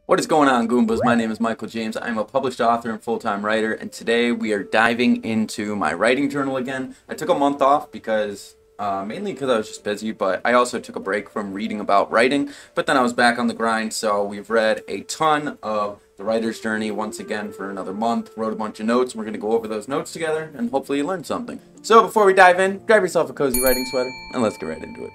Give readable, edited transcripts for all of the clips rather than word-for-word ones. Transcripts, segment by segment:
What is going on, Goombas? My name is Michael James. I'm a published author and full-time writer, and today we are diving into my writing journal again. I took a month off because, mainly because I was just busy, but I also took a break from reading about writing, but then I was back on the grind, so we've read a ton of The Writer's Journey once again for another month, wrote a bunch of notes, and we're going to go over those notes together, and hopefully you learned something. So before we dive in, grab yourself a cozy writing sweater, and let's get right into it.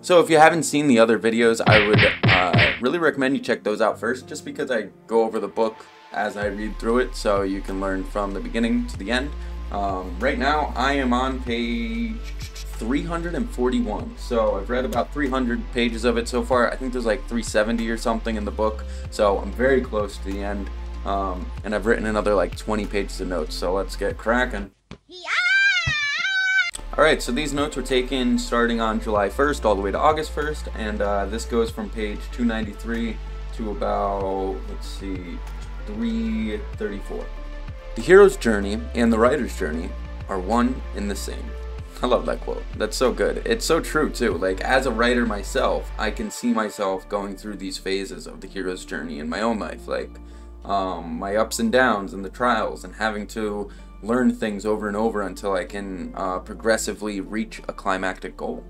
So if you haven't seen the other videos, I would really recommend you check those out first, just because I go over the book as I read through it, so you can learn from the beginning to the end. Right now, I am on page 341, so I've read about 300 pages of it so far. I think there's like 370 or something in the book, so I'm very close to the end, and I've written another like 20 pages of notes, so let's get cracking. Alright, so these notes were taken starting on July 1st all the way to August 1st, and this goes from page 293 to about, let's see, 334. The hero's journey and the writer's journey are one and the same. I love that quote. That's so good. It's so true too. Like, as a writer myself, I can see myself going through these phases of the hero's journey in my own life, like my ups and downs and the trials, and having to learn things over and over until I can progressively reach a climactic goal.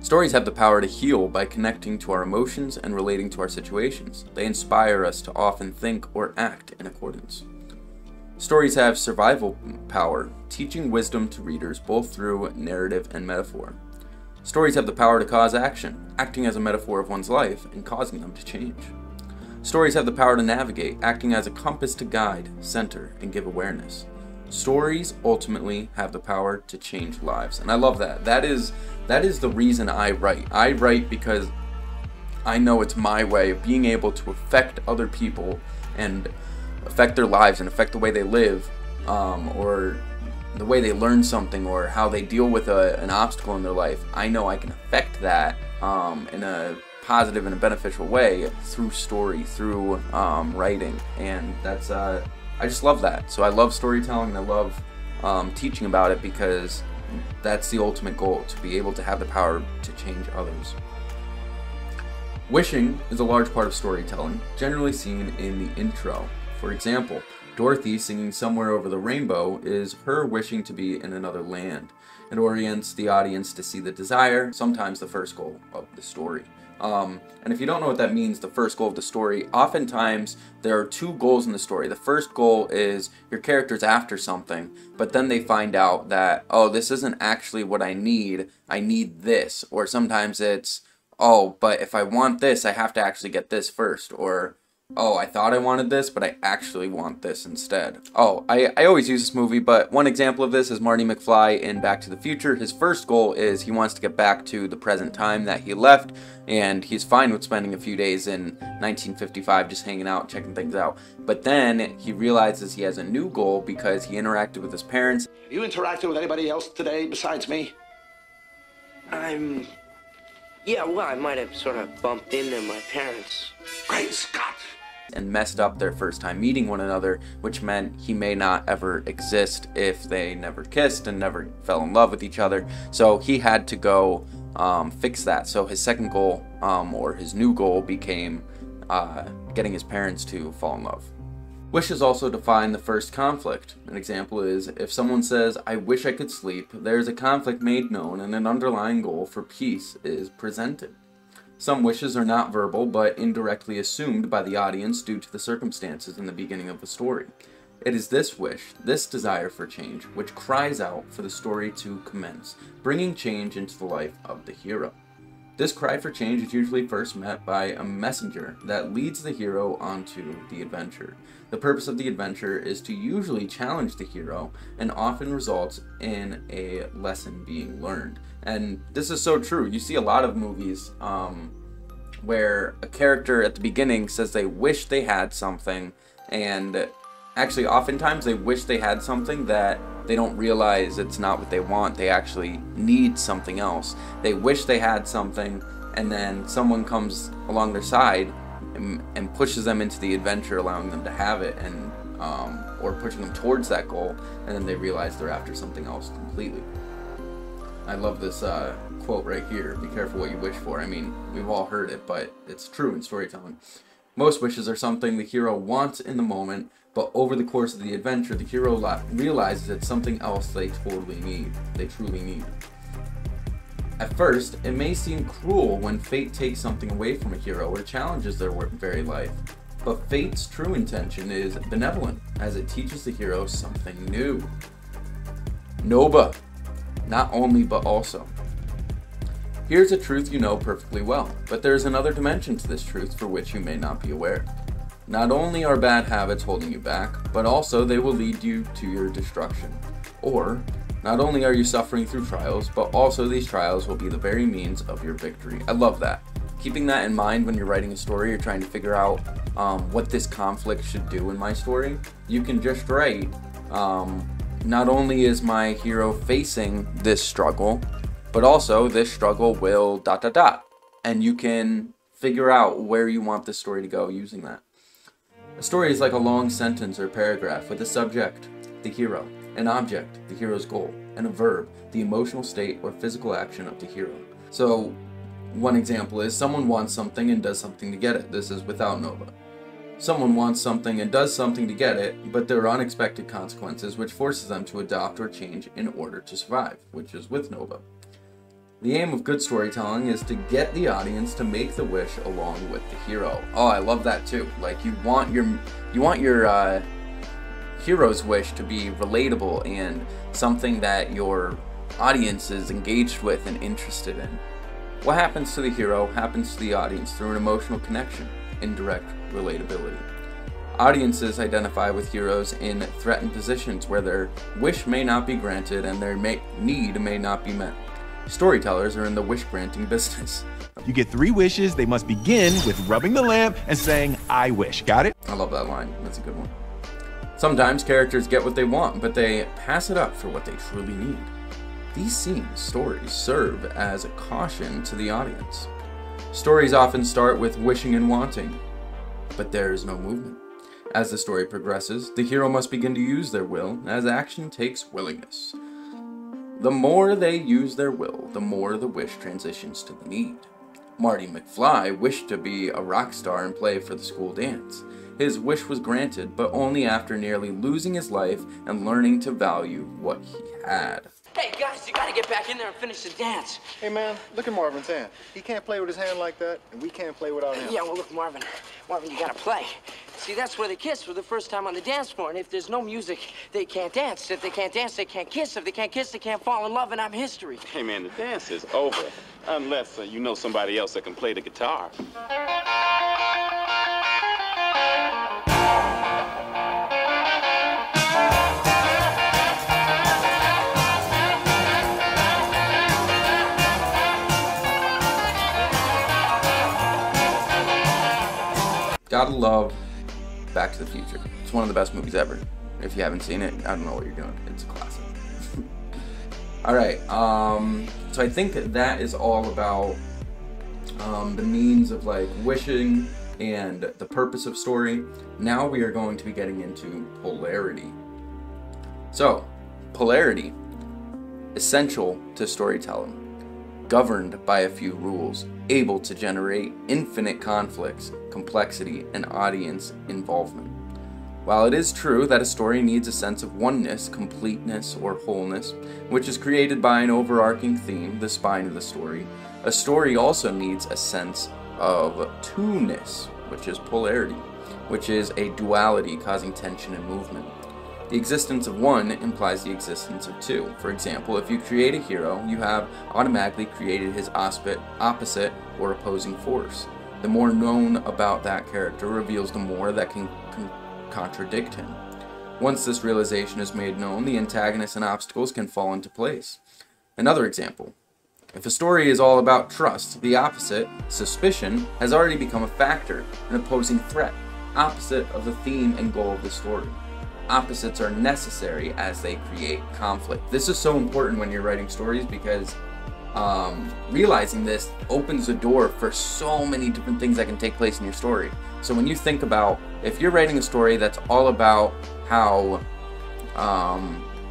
Stories have the power to heal by connecting to our emotions and relating to our situations. They inspire us to often think or act in accordance. Stories have survival power, teaching wisdom to readers both through narrative and metaphor. Stories have the power to cause action, acting as a metaphor of one's life and causing them to change. Stories have the power to navigate, acting as a compass to guide, center, and give awareness. Stories ultimately have the power to change lives. And I love that. That is the reason I write. I write because I know it's my way of being able to affect other people and affect their lives and affect the way they live, or the way they learn something, or how they deal with an obstacle in their life. I know I can affect that in a positive and a beneficial way through story, through writing, and that's I just love that. So I love storytelling, and I love teaching about it, because that's the ultimate goal, to be able to have the power to change others. Wishing is a large part of storytelling, generally seen in the intro. For example, Dorothy singing Somewhere Over the Rainbow is her wishing to be in another land. It orients the audience to see the desire, sometimes the first goal of the story. And if you don't know what that means, the first goal of the story, oftentimes there are two goals in the story. The first goal is your character's after something, but then they find out that, oh, this isn't actually what I need this. Or sometimes it's, oh, but if I want this, I have to actually get this first. Or, oh, I thought I wanted this, but I actually want this instead. Oh, I always use this movie, but one example of this is Marty McFly in Back to the Future. His first goal is he wants to get back to the present time that he left, and he's fine with spending a few days in 1955 just hanging out, checking things out. But then he realizes he has a new goal because he interacted with his parents. Have you interacted with anybody else today besides me? Yeah, well, I might have sort of bumped into my parents. Great Scott! And messed up their first time meeting one another, which meant he may not ever exist if they never kissed and never fell in love with each other. So he had to go fix that. So his second goal, or his new goal, became getting his parents to fall in love. Wishes also define the first conflict. An example is, if someone says, "I wish I could sleep," there is a conflict made known, and an underlying goal for peace is presented. Some wishes are not verbal, but indirectly assumed by the audience due to the circumstances in the beginning of the story. It is this wish, this desire for change, which cries out for the story to commence, bringing change into the life of the hero. This cry for change is usually first met by a messenger that leads the hero onto the adventure. The purpose of the adventure is to usually challenge the hero, and often results in a lesson being learned. And this is so true. You see a lot of movies where a character at the beginning says they wish they had something, and actually oftentimes they wish they had something that they don't realize it's not what they want. They actually need something else. They wish they had something, and then someone comes along their side and pushes them into the adventure, allowing them to have it, and or pushing them towards that goal, and then they realize they're after something else completely. I love this quote right here, be careful what you wish for. I mean, we've all heard it, but it's true in storytelling. Most wishes are something the hero wants in the moment, but over the course of the adventure, the hero realizes it's something else they truly need. At first, it may seem cruel when fate takes something away from a hero or challenges their very life, but fate's true intention is benevolent, as it teaches the hero something new. Noba, not only but also. Here's a truth you know perfectly well, but there's another dimension to this truth for which you may not be aware. Not only are bad habits holding you back, but also they will lead you to your destruction. Or, not only are you suffering through trials, but also these trials will be the very means of your victory. I love that. Keeping that in mind when you're writing a story or trying to figure out what this conflict should do in my story, you can just write, not only is my hero facing this struggle, but also this struggle will ... And you can figure out where you want the story to go using that. A story is like a long sentence or paragraph with a subject, the hero, an object, the hero's goal, and a verb, the emotional state or physical action of the hero. So, one example is someone wants something and does something to get it. This is without Noba. Someone wants something and does something to get it, but there are unexpected consequences which forces them to adopt or change in order to survive, which is with Noba. The aim of good storytelling is to get the audience to make the wish along with the hero. Oh, I love that too. Like you want your hero's wish to be relatable and something that your audience is engaged with and interested in. What happens to the hero happens to the audience through an emotional connection, indirect relatability. Audiences identify with heroes in threatened positions where their wish may not be granted and their need may not be met. Storytellers are in the wish-granting business. You get 3 wishes. They must begin with rubbing the lamp and saying, I wish. Got it? I love that line. That's a good one. Sometimes characters get what they want, but they pass it up for what they truly need. These stories serve as a caution to the audience. Stories often start with wishing and wanting, but there is no movement. As the story progresses, the hero must begin to use their will, as action takes willingness. The more they use their will, the more the wish transitions to the need. Marty McFly wished to be a rock star and play for the school dance. His wish was granted, but only after nearly losing his life and learning to value what he had. Hey guys, you gotta get back in there and finish the dance. Hey man, look at Marvin's hand. He can't play with his hand like that, and we can't play without him. Yeah, well look, Marvin, you gotta play. See, that's where they kiss for the first time on the dance floor, and if there's no music, they can't dance. If they can't dance, they can't kiss. If they can't kiss, they can't fall in love, and I'm history. Hey man, the dance is over, unless you know somebody else that can play the guitar. Gotta love Back to the Future. It's one of the best movies ever. If you haven't seen it, I don't know what you're doing. It's a classic. Alright, so I think that is all about the means of like wishing and the purpose of story. Now we are going to be getting into polarity. So, polarity, essential to storytelling, governed by a few rules, able to generate infinite conflicts, complexity, and audience involvement. While it is true that a story needs a sense of oneness, completeness, or wholeness, which is created by an overarching theme, the spine of the story, a story also needs a sense of two-ness, which is polarity, which is a duality causing tension and movement. The existence of one implies the existence of two. For example, if you create a hero, you have automatically created his opposite or opposing force. The more known about that character reveals the more that can contradict him. Once this realization is made known, the antagonists and obstacles can fall into place. Another example. If a story is all about trust, the opposite, suspicion, has already become a factor, an opposing threat, opposite of the theme and goal of the story. Opposites are necessary as they create conflict. This is so important when you're writing stories because realizing this opens the door for so many different things that can take place in your story. So when you think about, if you're writing a story that's all about how,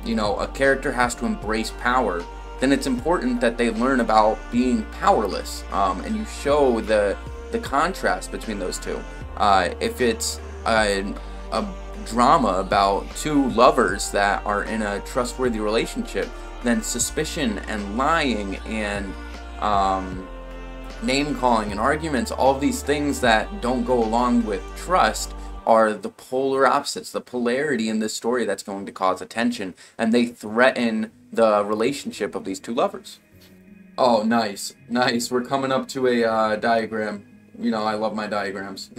you know, a character has to embrace power, then it's important that they learn about being powerless, and you show the contrast between those two. If it's a drama about two lovers that are in a trustworthy relationship, then suspicion and lying and name calling and arguments, all of these things that don't go along with trust, are the polar opposites, the polarity in this story that's going to cause attention, and they threaten the relationship of these two lovers. Oh, nice, nice. We're coming up to a diagram. You know, I love my diagrams.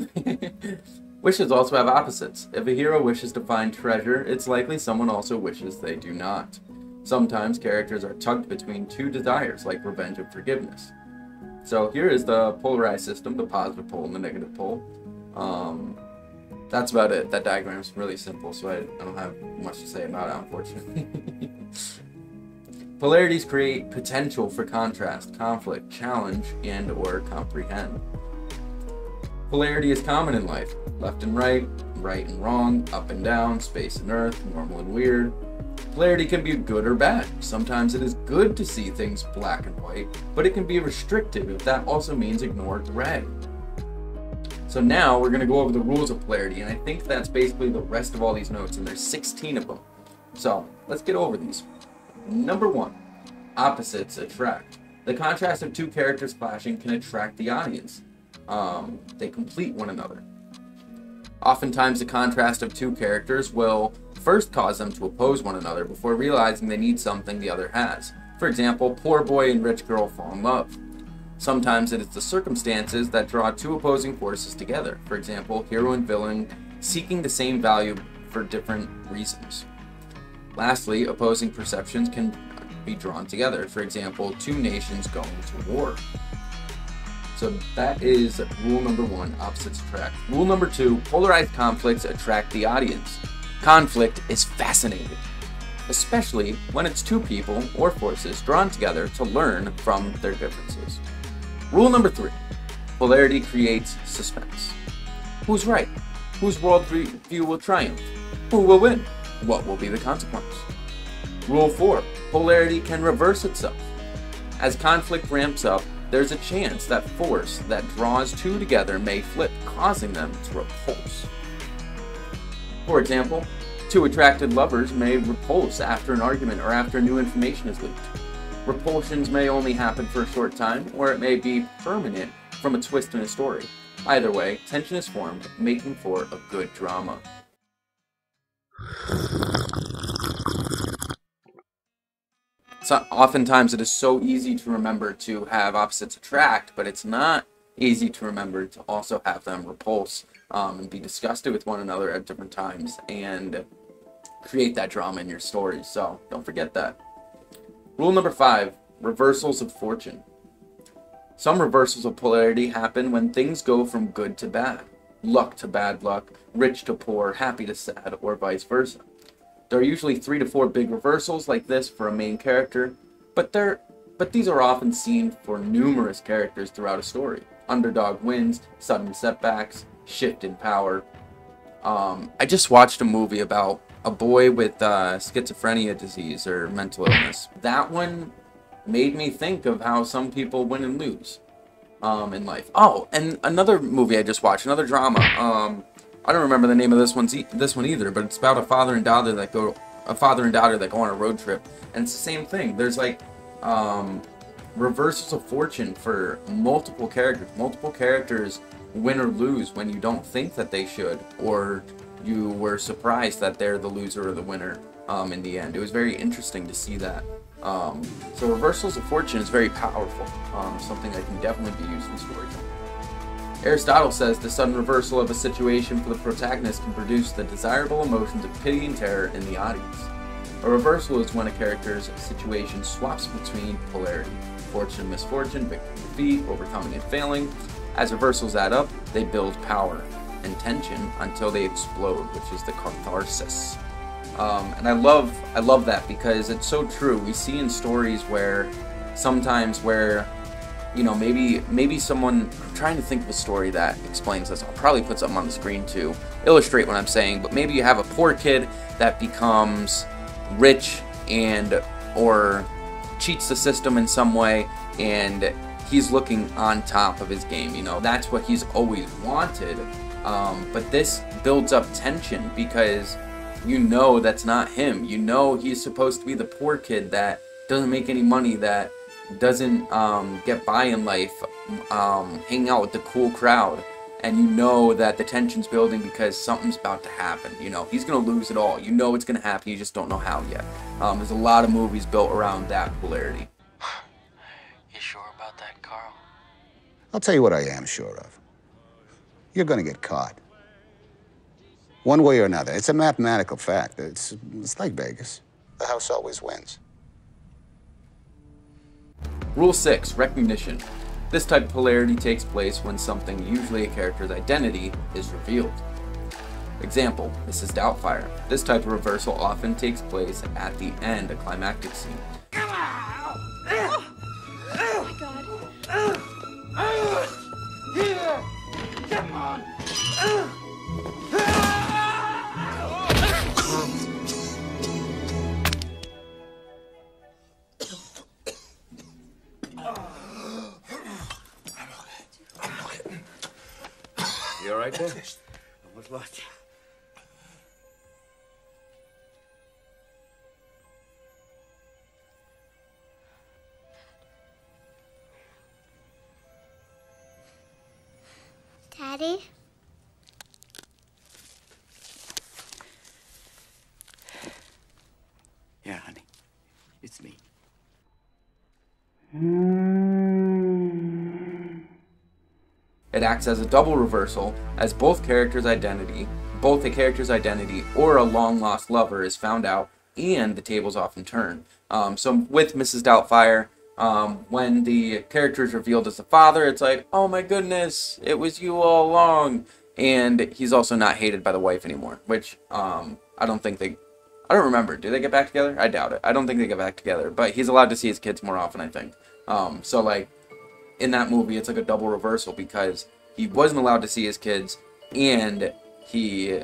Wishes also have opposites. If a hero wishes to find treasure, it's likely someone also wishes they do not. Sometimes characters are tugged between two desires, like revenge and forgiveness. So here is the polarized system, the positive pole and the negative pole. That's about it. That diagram is really simple, so I don't have much to say about it, unfortunately. Polarities create potential for contrast, conflict, challenge, and or comprehend. Polarity is common in life. Left and right and wrong, up and down, space and earth, normal and weird. Polarity can be good or bad. Sometimes it is good to see things black and white, but it can be restrictive if that also means ignore gray. So now we're going to go over the rules of polarity, and I think that's basically the rest of all these notes, and there's 16 of them. So let's get over these. Number 1, opposites attract. The contrast of two characters clashing can attract the audience. They complete one another. Oftentimes the contrast of two characters will first cause them to oppose one another before realizing they need something the other has. For example, poor boy and rich girl fall in love. Sometimes it is the circumstances that draw two opposing forces together. For example, hero and villain seeking the same value for different reasons. Lastly, opposing perceptions can be drawn together. For example, two nations going to war. So that is rule number 1, opposites attract. Rule number 2, polarized conflicts attract the audience. Conflict is fascinating, especially when it's two people or forces drawn together to learn from their differences. Rule number 3, polarity creates suspense. Who's right? Whose worldview will triumph? Who will win? What will be the consequence? Rule 4, polarity can reverse itself. As conflict ramps up, there's a chance that force that draws two together may flip, causing them to repulse. For example, two attracted lovers may repulse after an argument or after new information is leaked. Repulsions may only happen for a short time, or it may be permanent from a twist in a story. Either way, tension is formed, making for a good drama. So oftentimes it is so easy to remember to have opposites attract, but it's not easy to remember to also have them repulse and be disgusted with one another at different times and create that drama in your stories. So don't forget that. Rule number 5, reversals of fortune. Some reversals of polarity happen when things go from good to bad, luck to bad luck, rich to poor, happy to sad, or vice versa. There are usually 3 to 4 big reversals like this for a main character, but these are often seen for numerous characters throughout a story. Underdog wins, sudden setbacks, shift in power. I just watched a movie about a boy with schizophrenia disease or mental illness. That one made me think of how some people win and lose in life. Oh, and another movie I just watched, another drama. I don't remember the name of this one either, but it's about a father and daughter that go on a road trip, and it's the same thing. There's like reversals of fortune for multiple characters. Multiple characters win or lose when you don't think that they should, or you were surprised that they're the loser or the winner in the end. It was very interesting to see that. So reversals of fortune is very powerful, something that can definitely be used in storytelling. Aristotle says the sudden reversal of a situation for the protagonist can produce the desirable emotions of pity and terror in the audience. A reversal is when a character's situation swaps between polarity, fortune and misfortune, victory and defeat, overcoming and failing. As reversals add up, they build power and tension until they explode, which is the catharsis. And I love that because it's so true. We see in stories where sometimes where, you know, maybe someone, I'm trying to think of a story that explains this. I'll probably put something on the screen to illustrate what I'm saying, but maybe you have a poor kid that becomes rich or cheats the system in some way, and he's looking on top of his game, you know, that's what he's always wanted. But this builds up tension because you know that's not him. You know he's supposed to be the poor kid that doesn't make any money, that doesn't get by in life, hanging out with the cool crowd. And you know that the tension's building because something's about to happen. You know, he's going to lose it all. You know it's going to happen, you just don't know how yet. There's a lot of movies built around that polarity. You sure about that, Carl? I'll tell you what I am sure of. You're going to get caught. One way or another. It's a mathematical fact. It's like Vegas. The house always wins. Rule 6, recognition. This type of polarity takes place when something, usually a character's identity, is revealed. Example, Mrs. Doubtfire. This type of reversal often takes place at the end, a climactic scene. Oh my God. Here! Come on! You all right there? Almost lost you. Daddy? Yeah, honey. It's me. It acts as a double reversal, as both a character's identity or a long-lost lover is found out, and the tables often turn. So with Mrs. Doubtfire, when the character is revealed as the father, it's like, oh my goodness, it was you all along. And he's also not hated by the wife anymore, which I don't remember. Do they get back together? I doubt it. I don't think they get back together, but he's allowed to see his kids more often, I think. So like, in that movie, it's like a double reversal because he wasn't allowed to see his kids, and he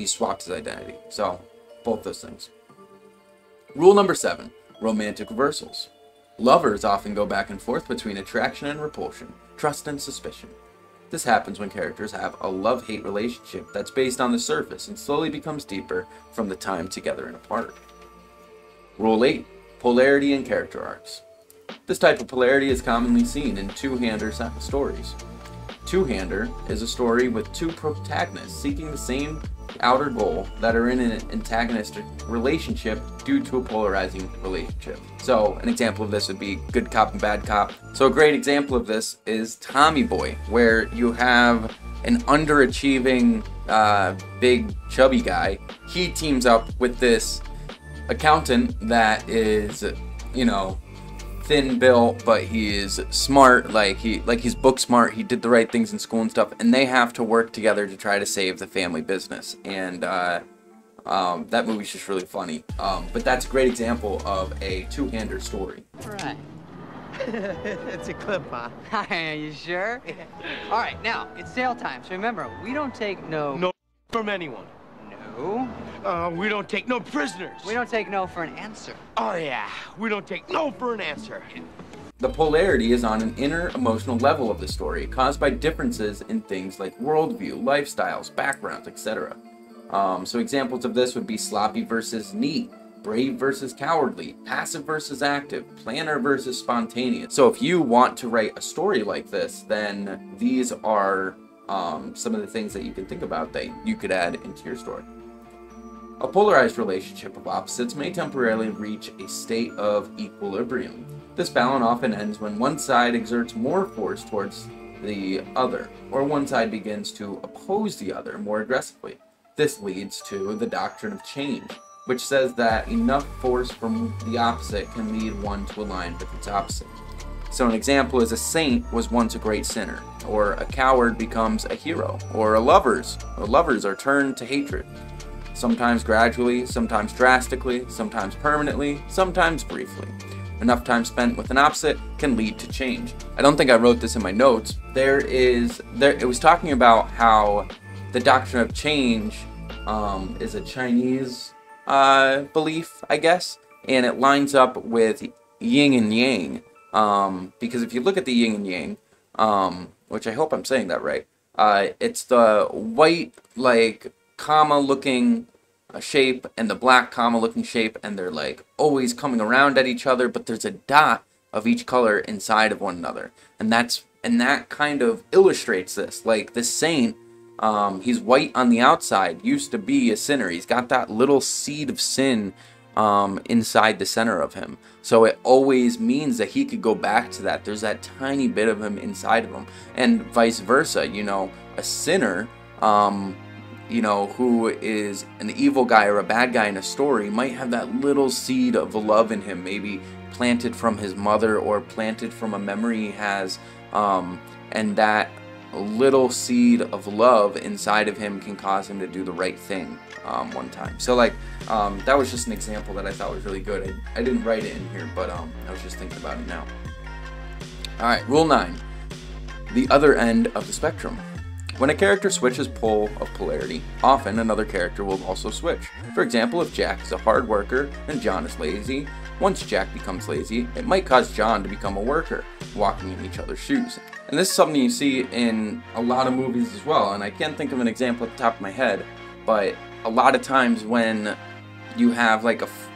swapped his identity. So, both those things. Rule number 7, romantic reversals. Lovers often go back and forth between attraction and repulsion, trust and suspicion. This happens when characters have a love-hate relationship that's based on the surface and slowly becomes deeper from the time together and apart. Rule 8, polarity and character arcs. This type of polarity is commonly seen in two-hander stories. Two-hander is a story with two protagonists seeking the same outer goal that are in an antagonistic relationship due to a polarizing relationship. So an example of this would be good cop and bad cop. So a great example of this is Tommy Boy, where you have an underachieving big chubby guy. He teams up with this accountant that is, you know, thin built, but he is smart, like he's book smart, he did the right things in school and stuff, and they have to work together to try to save the family business. And that movie's just really funny. But that's a great example of a two-hander story. Right. It's a clip, huh? Are you sure? All right, now, it's sale time, so remember, we don't take No from anyone. No? We don't take no prisoners. We don't take no for an answer. Oh, yeah. We don't take no for an answer. The polarity is on an inner emotional level of the story, caused by differences in things like worldview, lifestyles, backgrounds, etc. So examples of this would be sloppy versus neat, brave versus cowardly, passive versus active, planner versus spontaneous. So if you want to write a story like this, then these are some of the things that you can think about that you could add into your story. A polarized relationship of opposites may temporarily reach a state of equilibrium. This balance often ends when one side exerts more force towards the other, or one side begins to oppose the other more aggressively. This leads to the doctrine of change, which says that enough force from the opposite can lead one to align with its opposite. So an example is a saint was once a great sinner, or a coward becomes a hero, or lovers are turned to hatred. sometimes gradually, sometimes drastically, sometimes permanently, sometimes briefly. Enough time spent with an opposite can lead to change. I don't think I wrote this in my notes. It was talking about how the doctrine of change is a Chinese belief, I guess, and it lines up with yin and yang. Because if you look at the yin and yang, which I hope I'm saying that right, it's the white, like, comma-looking shape and the black comma-looking shape, and they're, like, always coming around at each other, but there's a dot of each color inside of one another. And that kind of illustrates this. Like, this saint, he's white on the outside, used to be a sinner. He's got that little seed of sin inside the center of him. So it always means that he could go back to that. There's that tiny bit of him inside of him. And vice versa, you know, a sinner, you know, who is an evil guy or a bad guy in a story might have that little seed of love in him, maybe planted from his mother or planted from a memory he has, and that little seed of love inside of him can cause him to do the right thing one time. So, like, that was just an example that I thought was really good. I didn't write it in here, but I was just thinking about it now. Alright, rule 9. The other end of the spectrum. When a character switches pole of polarity, often another character will also switch. For example, if Jack is a hard worker and John is lazy, once Jack becomes lazy, it might cause John to become a worker, walking in each other's shoes. And this is something you see in a lot of movies as well, and I can't think of an example at the top of my head, but a lot of times when you have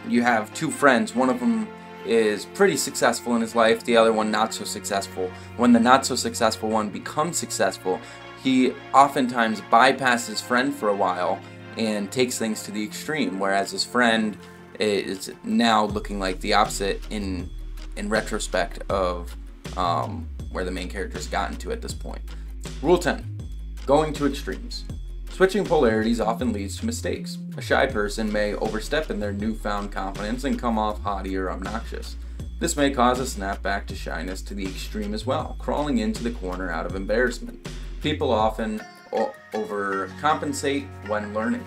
you have two friends, one of them is pretty successful in his life, the other one not so successful. When the not so successful one becomes successful, he oftentimes bypasses his friend for a while and takes things to the extreme, whereas his friend is now looking like the opposite in retrospect of where the main character's gotten to at this point. Rule 10. Going to extremes. Switching polarities often leads to mistakes. A shy person may overstep in their newfound confidence and come off haughty or obnoxious. This may cause a snapback to shyness to the extreme as well, crawling into the corner out of embarrassment. People often overcompensate when learning.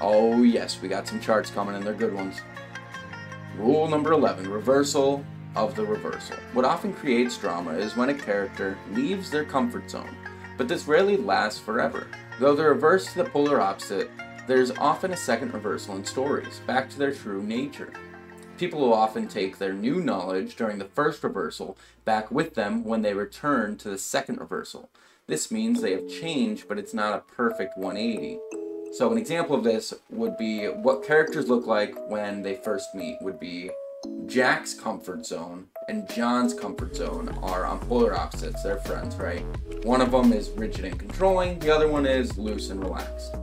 Oh yes, we got some charts coming and they're good ones. Rule number 11, reversal of the reversal. What often creates drama is when a character leaves their comfort zone, but this rarely lasts forever. Though the reverse to the polar opposite, there's often a second reversal in stories, back to their true nature. People will often take their new knowledge during the first reversal back with them when they return to the second reversal. This means they have changed, but it's not a perfect 180. So an example of this would be what characters look like when they first meet would be Jack's comfort zone and John's comfort zone are on polar opposites. They're friends, right? One of them is rigid and controlling, the other one is loose and relaxed.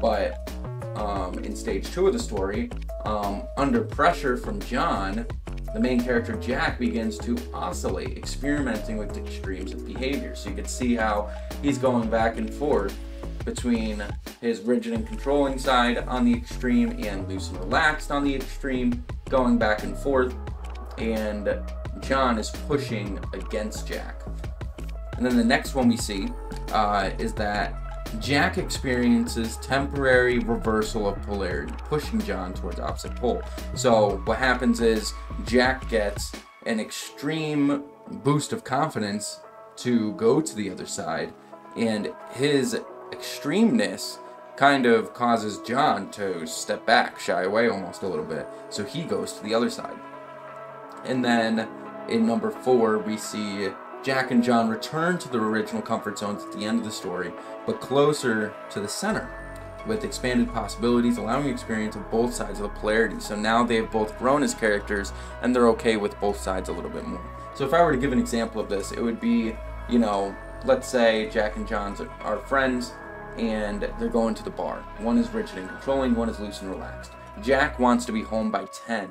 But in stage 2 of the story, under pressure from John, the main character Jack begins to oscillate, experimenting with extremes of behavior. So you can see how he's going back and forth between his rigid and controlling side on the extreme and loose and relaxed on the extreme, going back and forth, and John is pushing against Jack. And then the next one we see is that Jack experiences temporary reversal of polarity, pushing John towards opposite pole. So what happens is Jack gets an extreme boost of confidence to go to the other side, and his extremeness kind of causes John to step back, shy away almost a little bit. So he goes to the other side. And then in number 4, we see Jack and John return to their original comfort zones at the end of the story, but closer to the center, with expanded possibilities, allowing experience of both sides of the polarity. So now they have both grown as characters, and they're okay with both sides a little bit more. So if I were to give an example of this, it would be, you know, let's say Jack and John are friends, and they're going to the bar. One is rigid and controlling, one is loose and relaxed. Jack wants to be home by 10.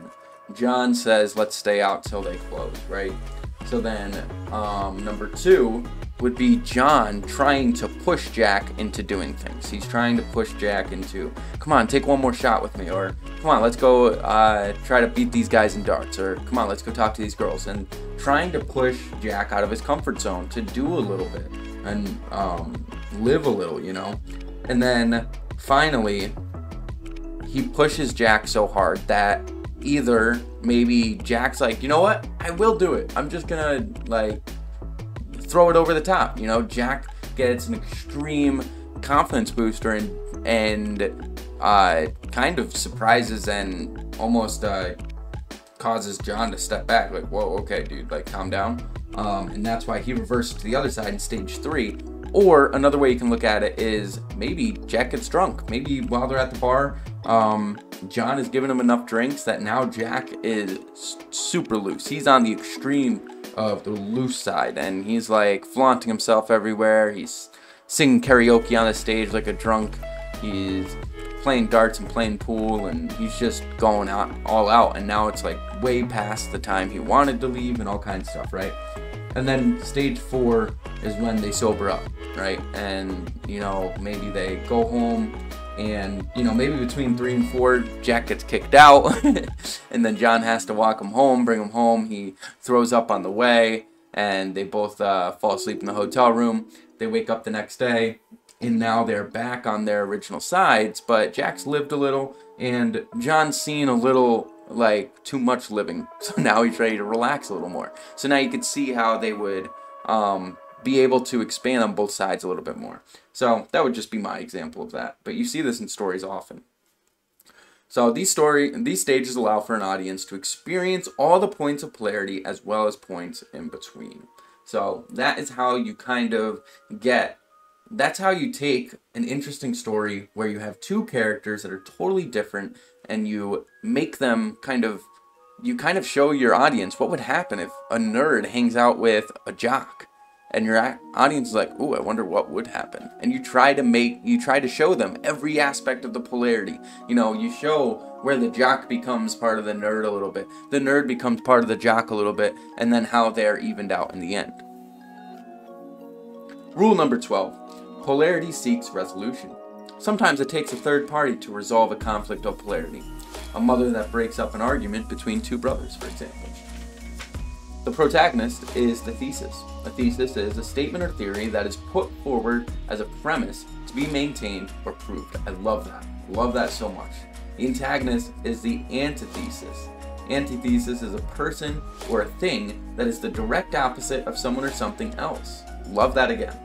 John says, let's stay out till they close, right? So then, number 2 would be John trying to push Jack into doing things. He's trying to push Jack into, come on, take one more shot with me, or come on, let's go try to beat these guys in darts, or come on, let's go talk to these girls, and trying to push Jack out of his comfort zone to do a little bit and live a little, you know. And then finally, he pushes Jack so hard that either maybe Jack's like, you know what, I will do it. I'm just gonna like throw it over the top. You know, Jack gets an extreme confidence booster and kind of surprises and almost causes John to step back. Like, whoa, okay, dude, like calm down. And that's why he reverses to the other side in stage 3. Or another way you can look at it is maybe Jack gets drunk. Maybe while they're at the bar, John has given him enough drinks that now Jack is super loose. He's on the extreme of the loose side, and he's like flaunting himself everywhere. He's singing karaoke on the stage like a drunk. He's playing darts and playing pool, and he's just going out all out. And now it's like way past the time he wanted to leave and all kinds of stuff, right? And then stage 4 is when they sober up, right? And, you know, maybe they go home and, you know, maybe between 3 and 4, Jack gets kicked out and then John has to walk him home, bring him home. He throws up on the way and they both fall asleep in the hotel room. They wake up the next day and now they're back on their original sides, but Jack's lived a little and John's seen a little like too much living, so now he's ready to relax a little more. So now you can see how they would be able to expand on both sides a little bit more. So that would just be my example of that, but you see this in stories often. So these stages allow for an audience to experience all the points of polarity as well as points in between. So that is how you kind of that's how you take an interesting story where you have two characters that are totally different and you make them kind of show your audience what would happen if a nerd hangs out with a jock. And your audience is like, ooh, I wonder what would happen. And you try to show them every aspect of the polarity. You know, you show where the jock becomes part of the nerd a little bit. The nerd becomes part of the jock a little bit. And then how they're evened out in the end. Rule number 12. Polarity seeks resolution. Sometimes it takes a third party to resolve a conflict of polarity. A mother that breaks up an argument between two brothers, for example. The protagonist is the thesis. A thesis is a statement or theory that is put forward as a premise to be maintained or proved. I love that. Love that so much. The antagonist is the antithesis. Antithesis is a person or a thing that is the direct opposite of someone or something else. Love that again.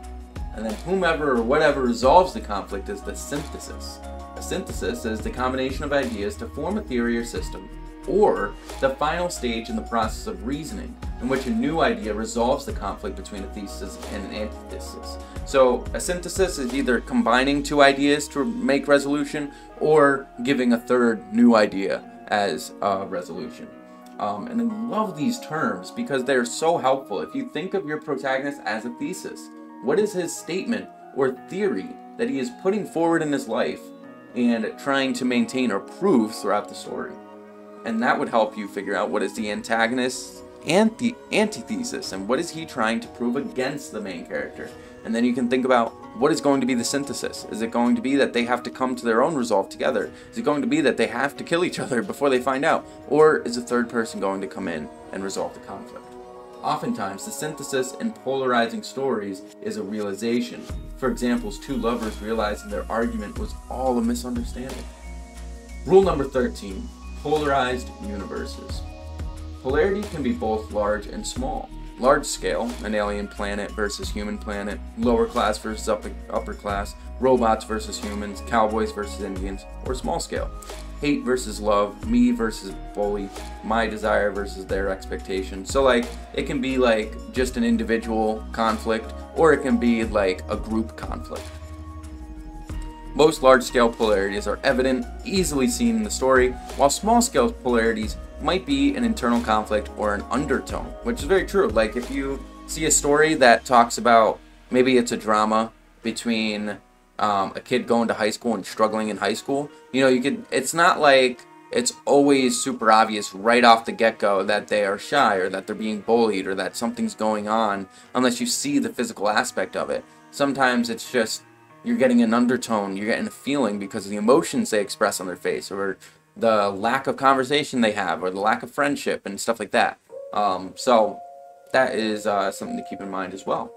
And then whomever or whatever resolves the conflict is the synthesis. A synthesis is the combination of ideas to form a theory or system, or the final stage in the process of reasoning, in which a new idea resolves the conflict between a thesis and an antithesis. So a synthesis is either combining two ideas to make resolution, or giving a third new idea as a resolution. And I love these terms because they're so helpful. If you think of your protagonist as a thesis, what is his statement or theory that he is putting forward in his life and trying to maintain or prove throughout the story? And that would help you figure out what is the antagonist's antithesis and what is he trying to prove against the main character. And then you can think about what is going to be the synthesis. Is it going to be that they have to come to their own resolve together? Is it going to be that they have to kill each other before they find out? Or is a third person going to come in and resolve the conflict? Oftentimes, the synthesis in polarizing stories is a realization. For example, two lovers realizing their argument was all a misunderstanding. Rule number 13. Polarized universes. Polarity can be both large and small. Large scale, an alien planet versus human planet, lower class versus upper class, robots versus humans, cowboys versus Indians, or small scale. Hate versus love, me versus bully, my desire versus their expectation. So like, it can be like just an individual conflict, or it can be like a group conflict. Most large-scale polarities are evident, easily seen in the story, while small-scale polarities might be an internal conflict or an undertone, which is very true. Like if you see a story that talks about, maybe it's a drama between a kid going to high school and struggling in high school, you know, it's not like it's always super obvious right off the get-go that they are shy or that they're being bullied or that something's going on unless you see the physical aspect of it. Sometimes it's just you're getting an undertone, you're getting a feeling because of the emotions they express on their face or the lack of conversation they have or the lack of friendship and stuff like that. So that is something to keep in mind as well.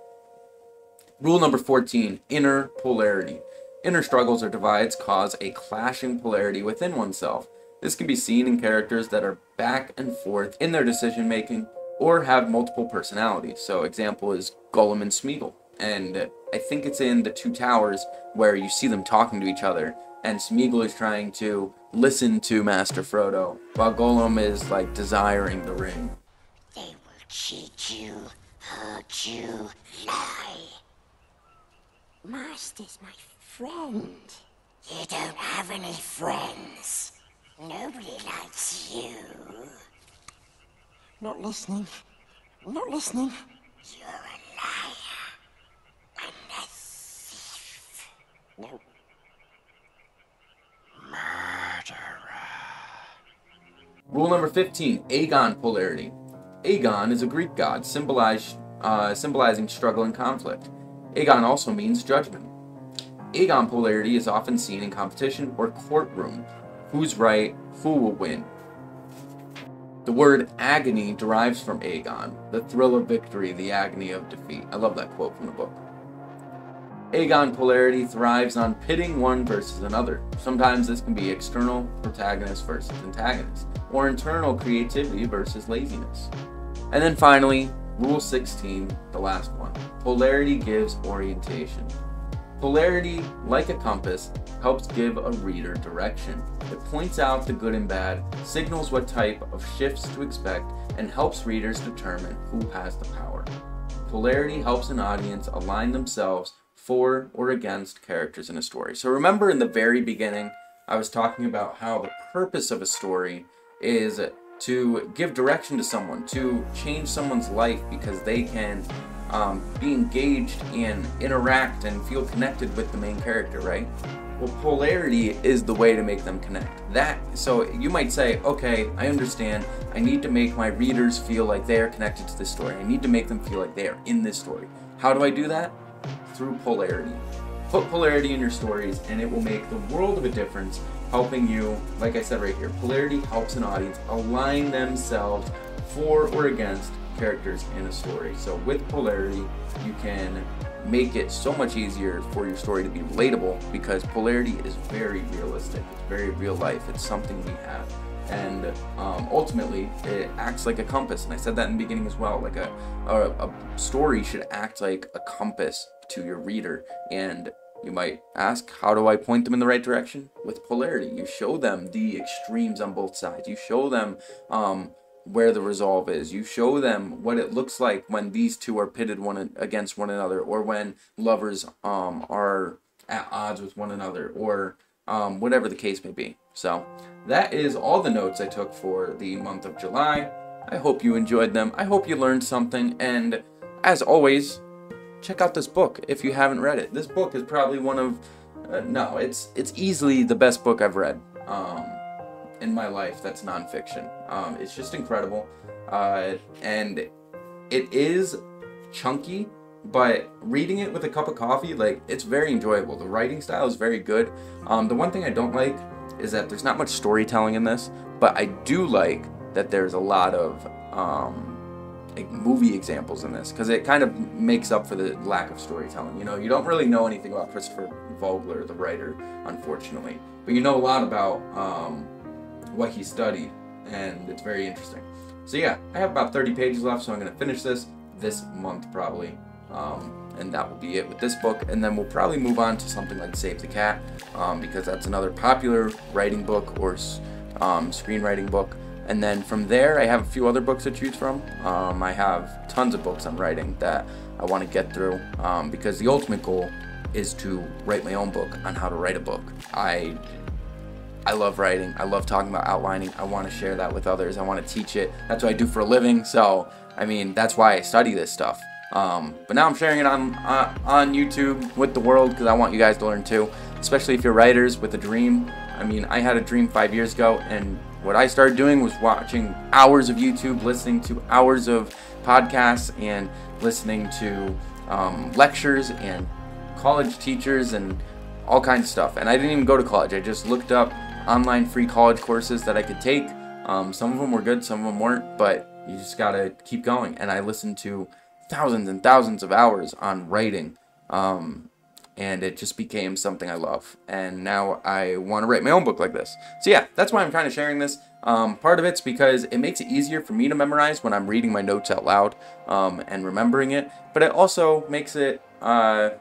Rule number 14, inner polarity. Inner struggles or divides cause a clashing polarity within oneself. This can be seen in characters that are back and forth in their decision making or have multiple personalities. So example is Gollum and Smeagol. And I think it's in The Two Towers where you see them talking to each other, and Smeagol is trying to listen to Master Frodo while Gollum is like desiring the ring. They will cheat you, hurt you, lie. Master's my friend. You don't have any friends. Nobody likes you. Not listening. Not listening. You're a liar. And a thief. No. Murderer. Rule number 15, Aegon polarity. Aegon is a Greek god symbolizing struggle and conflict. Aegon also means judgment. Aegon polarity is often seen in competition or courtroom. Who's right? Who will win? The word agony derives from Aegon, the thrill of victory, the agony of defeat. I love that quote from the book. Aegon polarity thrives on pitting one versus another. Sometimes this can be external protagonist versus antagonist, or internal creativity versus laziness. And then finally, Rule 16, the last one. Polarity gives orientation. Polarity, like a compass, helps give a reader direction. It points out the good and bad, signals what type of shifts to expect, and helps readers determine who has the power. Polarity helps an audience align themselves for or against characters in a story. So remember in the very beginning, I was talking about how the purpose of a story is to give direction to someone, to change someone's life because they can be engaged and interact and feel connected with the main character, right? Well, polarity is the way to make them connect. So you might say, okay, I understand. I need to make my readers feel like they are connected to this story. I need to make them feel like they are in this story. How do I do that? Through polarity. Put polarity in your stories and it will make the world of a difference, helping you, like I said right here, polarity helps an audience align themselves for or against characters in a story. So with polarity, you can make it so much easier for your story to be relatable because polarity is very realistic. It's very real life. It's something we have. And ultimately, it acts like a compass. And I said that in the beginning as well. Like a story should act like a compass to your reader. And you might ask, how do I point them in the right direction? With polarity. You show them the extremes on both sides. You show them where the resolve is. You show them what it looks like when these two are pitted one against one another, or when lovers are at odds with one another, or whatever the case may be. So that is all the notes I took for the month of July. I hope you enjoyed them. I hope you learned something. And as always, check out this book if you haven't read it. This book is probably one of, it's easily the best book I've read in my life that's nonfiction. It's just incredible. And it is chunky, but reading it with a cup of coffee, like, it's very enjoyable. The writing style is very good. The one thing I don't like is that there's not much storytelling in this, but I do like that there's a lot of like movie examples in this, because it kind of makes up for the lack of storytelling. You know, you don't really know anything about Christopher Vogler, the writer, unfortunately, but you know a lot about what he studied, and it's very interesting. So yeah, I have about 30 pages left, so I'm going to finish this month probably, and that will be it with this book. And then we'll probably move on to something like Save the Cat, because that's another popular writing book or screenwriting book. And then from there, I have a few other books to choose from. I have tons of books I'm writing that I want to get through, because the ultimate goal is to write my own book on how to write a book. I love writing. I love talking about outlining. I want to share that with others. I want to teach it. That's what I do for a living. So, I mean, that's why I study this stuff. But now I'm sharing it on YouTube with the world, because I want you guys to learn too, especially if you're writers with a dream. I mean, I had a dream 5 years ago, and what I started doing was watching hours of YouTube, listening to hours of podcasts, and listening to lectures and college teachers and all kinds of stuff. And I didn't even go to college. I just looked up online free college courses that I could take. Some of them were good, some of them weren't, but you just gotta keep going. And I listened to thousands and thousands of hours on writing. and it just became something I love. And now I want to write my own book like this. So yeah, that's why I'm kind of sharing this. Part of it's because it makes it easier for me to memorize when I'm reading my notes out loud and remembering it. But it also makes it, I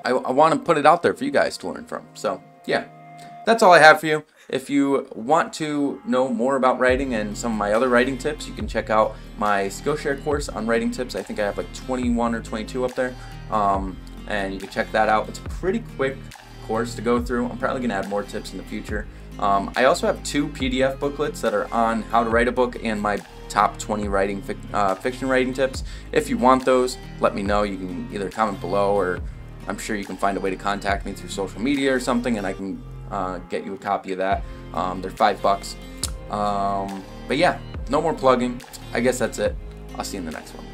want to put it out there for you guys to learn from. So yeah, that's all I have for you. If you want to know more about writing and some of my other writing tips, you can check out my Skillshare course on writing tips. I think I have like 21 or 22 up there. And you can check that out. It's a pretty quick course to go through. I'm probably going to add more tips in the future. I also have 2 PDF booklets that are on how to write a book and my top 20 fiction writing tips. If you want those, let me know. You can either comment below, or I'm sure you can find a way to contact me through social media or something, and I can get you a copy of that. They're $5. But yeah, no more plugging. I guess that's it. I'll see you in the next one.